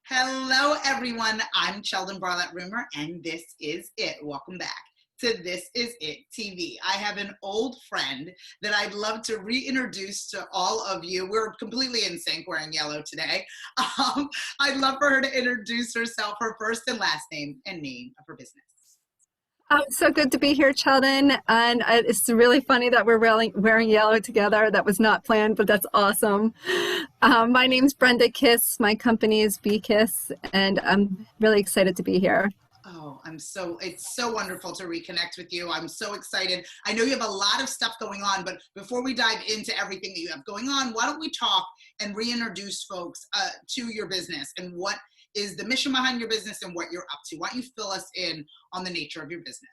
Hello, everyone. I'm Cheldin Barlatt Rumer, and this is it. Welcome back to This Is It TV. I have an old friend that I'd love to reintroduce to all of you. We're completely in sync, wearing yellow today. I'd love for her to introduce herself, her first and last name, and name of her business. So good to be here, Cheldin. And it's really funny that we're wearing yellow together. That was not planned, but that's awesome. My name's Brenda Kiss. My company is BKiss, and I'm really excited to be here. Oh, it's so wonderful to reconnect with you. I'm so excited. I know you have a lot of stuff going on, but before we dive into everything that you have going on, why don't we talk and reintroduce folks to your business and what is the mission behind your business and what you're up to. Why don't you fill us in on the nature of your business?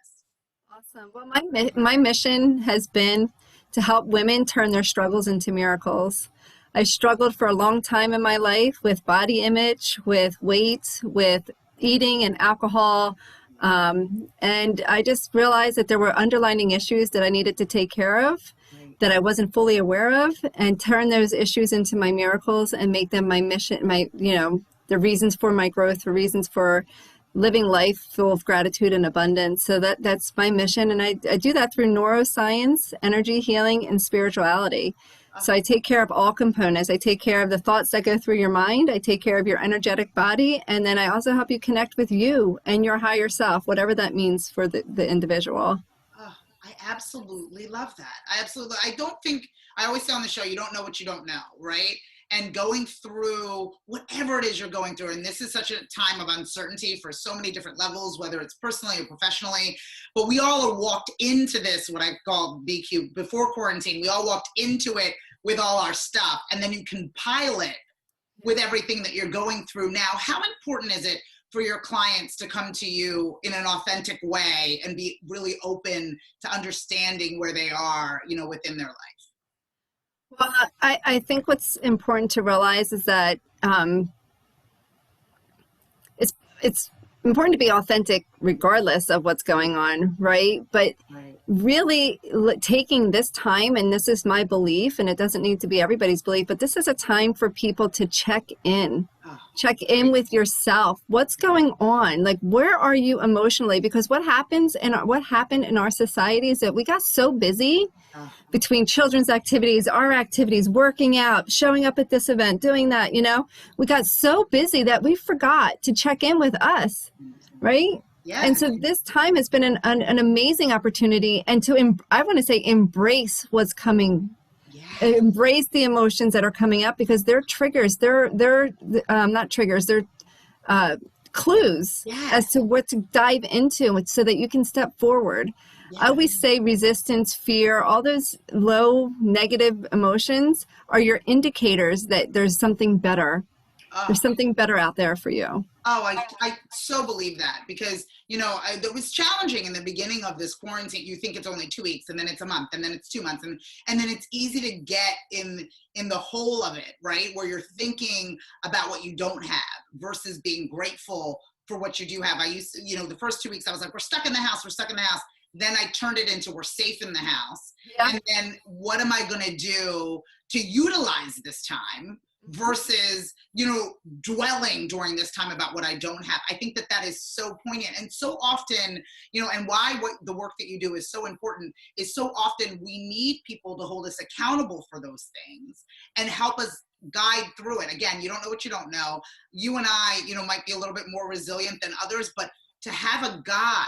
Awesome. Well, my mission has been to help women turn their struggles into miracles. I struggled for a long time in my life with body image, with weight, with eating and alcohol. And I just realized that there were underlying issues that I needed to take care of, that I wasn't fully aware of, and turn those issues into my miracles and make them my mission, the reasons for my growth, the reasons for living life full of gratitude and abundance. So that's my mission. And I do that through neuroscience, energy healing, and spirituality. So I take care of all components. I take care of the thoughts that go through your mind. I take care of your energetic body. And then I also help you connect with you and your higher self, whatever that means for the individual. Oh, I absolutely love that. I always say on the show, you don't know what you don't know, right? And going through whatever it is you're going through, and this is such a time of uncertainty for so many different levels, whether it's personally or professionally, but we all are walked into this, what I call BQ, before quarantine, we all walked into it with all our stuff, and then you compile it with everything that you're going through now. How important is it for your clients to come to you in an authentic way and be really open to understanding where they are, within their life? Well, I think what's important to realize is that it's important to be authentic regardless of what's going on, right? But really taking this time, and this is my belief, and it doesn't need to be everybody's belief, but this is a time for people to check in. Check in with yourself. What's going on? Like, where are you emotionally? Because what happened in our society is that we got so busy between children's activities, our activities, working out, showing up at this event, doing that, we got so busy that we forgot to check in with us, right? Yeah. And so this time has been an amazing opportunity, and I want to say embrace what's coming. Embrace the emotions that are coming up, because they're triggers. They're not triggers. They're clues as to what to dive into, so that you can step forward. I always say resistance, fear, all those low negative emotions are your indicators that there's something better. There's something better out there for you. Oh, I so believe that, because, it was challenging in the beginning of this quarantine. You think it's only 2 weeks, and then it's a month, and then it's 2 months. And then it's easy to get in the whole of it, right? Where you're thinking about what you don't have versus being grateful for what you do have. I used to, the first 2 weeks I was like, we're stuck in the house. Then I turned it into we're safe in the house. Yeah. And then what am I going to do to utilize this time versus, dwelling during this time about what I don't have. I think that is so poignant, and so often, and why the work that you do is so important is so often we need people to hold us accountable for those things and help us guide through it. Again, you don't know what you don't know. You and I, might be a little bit more resilient than others, but to have a guide,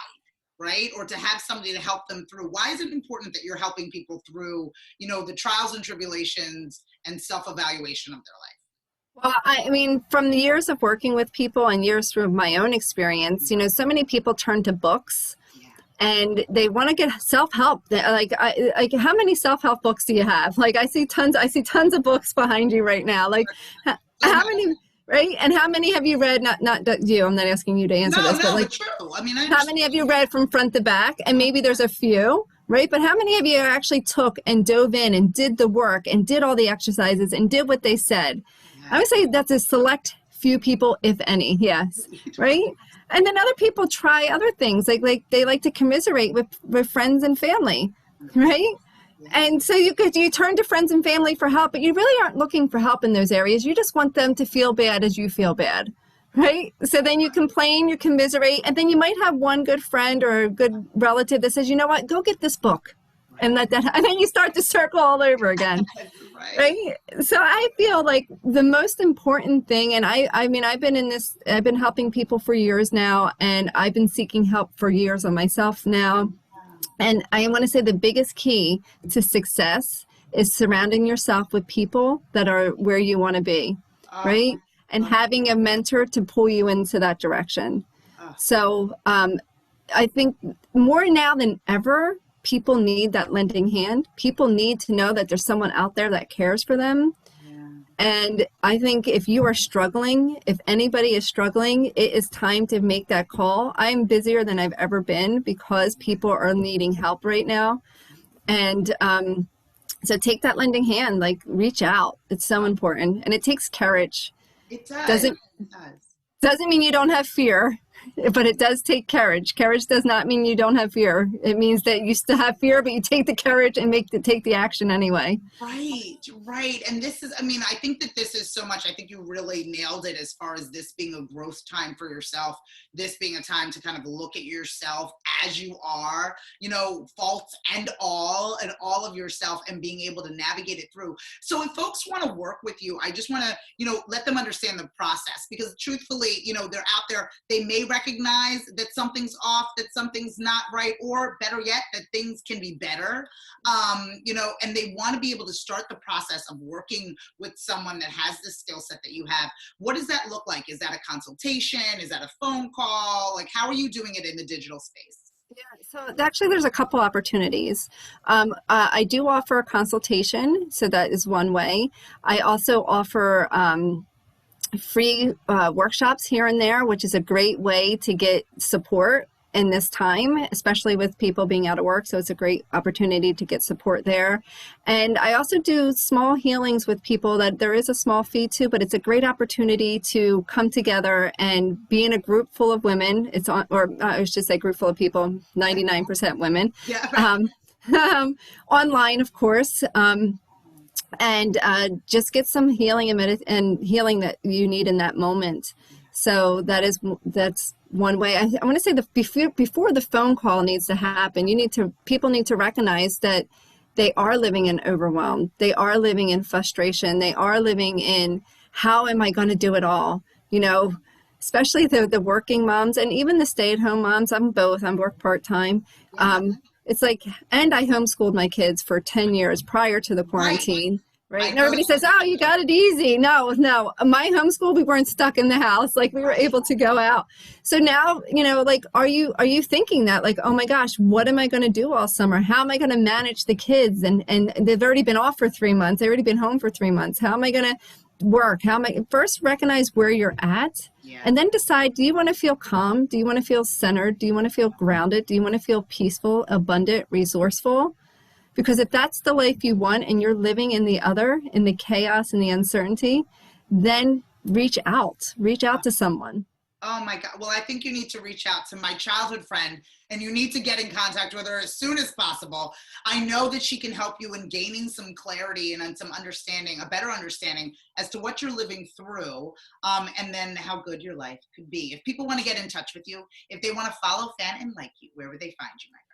right? Or to have somebody to help them through. Why is it important that you're helping people through, the trials and tribulations and self-evaluation of their life? Well, I mean, from the years of working with people and years from my own experience, so many people turn to books and they want to get self-help. Like how many self-help books do you have? Like I see tons of books behind you right now. Like how many, right? And how many have you read? Not you, I'm not asking you to answer this, but like, true. I mean, how many have you read from front to back? And maybe there's a few, right? But how many of you actually took and dove in and did the work and did all the exercises and did what they said? I would say that's a select few people, if any. Yes. Right. And then other people try other things. Like they like to commiserate with friends and family. Right. And so you turn to friends and family for help, but you really aren't looking for help in those areas. You just want them to feel bad as you feel bad. right? So then you complain, you commiserate, and then you might have one good friend or a good relative that says, you know what, go get this book. And and then you start to circle all over again. Right. Right. So I feel like the most important thing, and I mean, I've been helping people for years now, and I've been seeking help for years on myself now. And I want to say the biggest key to success is surrounding yourself with people that are where you want to be, right? And having a mentor to pull you into that direction. So I think more now than ever, people need that lending hand. People need to know that there's someone out there that cares for them. Yeah. And I think if you are struggling, if anybody is struggling, it is time to make that call. I'm busier than I've ever been because people are needing help right now. And so take that lending hand, like reach out. It's so important. And it takes courage. It does. Doesn't mean you don't have fear, but it does take courage. Courage does not mean you don't have fear. It means that you still have fear, but you take the courage and take the action anyway. Right. And this is, I mean, I think that this is so much, I think you really nailed it as far as this being a growth time for yourself, this being a time to kind of look at yourself as you are, you know, faults and all of yourself, and being able to navigate it through. So if folks want to work with you, I just want to, you know, let them understand the process, because truthfully, you know, they're out there, they may recognize that something's off, that something's not right, or better yet, that things can be better, you know, and they want to be able to start the process of working with someone that has the skill set that you have. What does that look like? Is that a consultation? Is that a phone call? Like, how are you doing it in the digital space? Yeah, so actually there's a couple opportunities. I do offer a consultation, so that is one way. I also offer free workshops here and there, which is a great way to get support in this time, especially with people being out of work. So it's a great opportunity to get support there. And I also do small healings with people that there is a small fee to, but it's a great opportunity to come together and be in a group full of women. It's on, or I should say group full of people, 99% women. Yeah. Online, of course. And just get some healing and healing that you need in that moment. So that's one way. I want to say that before the phone call needs to happen, people need to recognize that they are living in overwhelm. They are living in frustration. They are living in, how am I going to do it all? You know, especially the working moms and even the stay-at-home moms. I'm both. I work part-time. It's like, and I homeschooled my kids for 10 years prior to the quarantine. Right. And everybody says, oh, you got it easy. No. My homeschool, we weren't stuck in the house. Like, we were able to go out. So now, you know, like, are you thinking that, like, oh my gosh, what am I going to do all summer? How am I going to manage the kids? And they've already been off for 3 months. They've already been home for 3 months. How am I going to work? First recognize where you're at, and then decide, do you want to feel calm? Do you want to feel centered? Do you want to feel grounded? Do you want to feel peaceful, abundant, resourceful? Because if that's the life you want and you're living in the chaos and the uncertainty, then reach out to someone. Oh my God. Well, I think you need to reach out to my childhood friend, and you need to get in contact with her as soon as possible. I know that she can help you in gaining some clarity and some understanding, a better understanding as to what you're living through, and then how good your life could be. If people want to get in touch with you, if they want to follow, fan, and like you, where would they find you, my friend?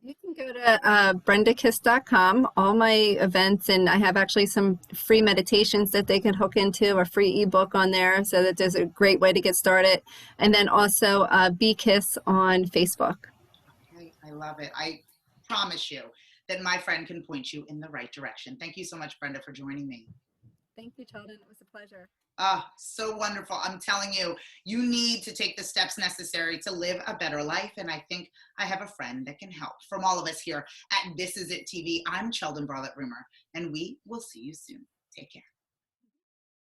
You can go to brendakiss.com, all my events, and I have actually some free meditations that they can hook into, a free ebook on there, so that there's a great way to get started. And then also BKiss on Facebook. Okay, I love it. I promise you that my friend can point you in the right direction. Thank you so much, Brenda, for joining me. Thank you, Cheldin. It was a pleasure. So wonderful. I'm telling you, you need to take the steps necessary to live a better life. And I think I have a friend that can help. From all of us here at This Is It TV, I'm Cheldin Barlatt Rumer, and we will see you soon. Take care.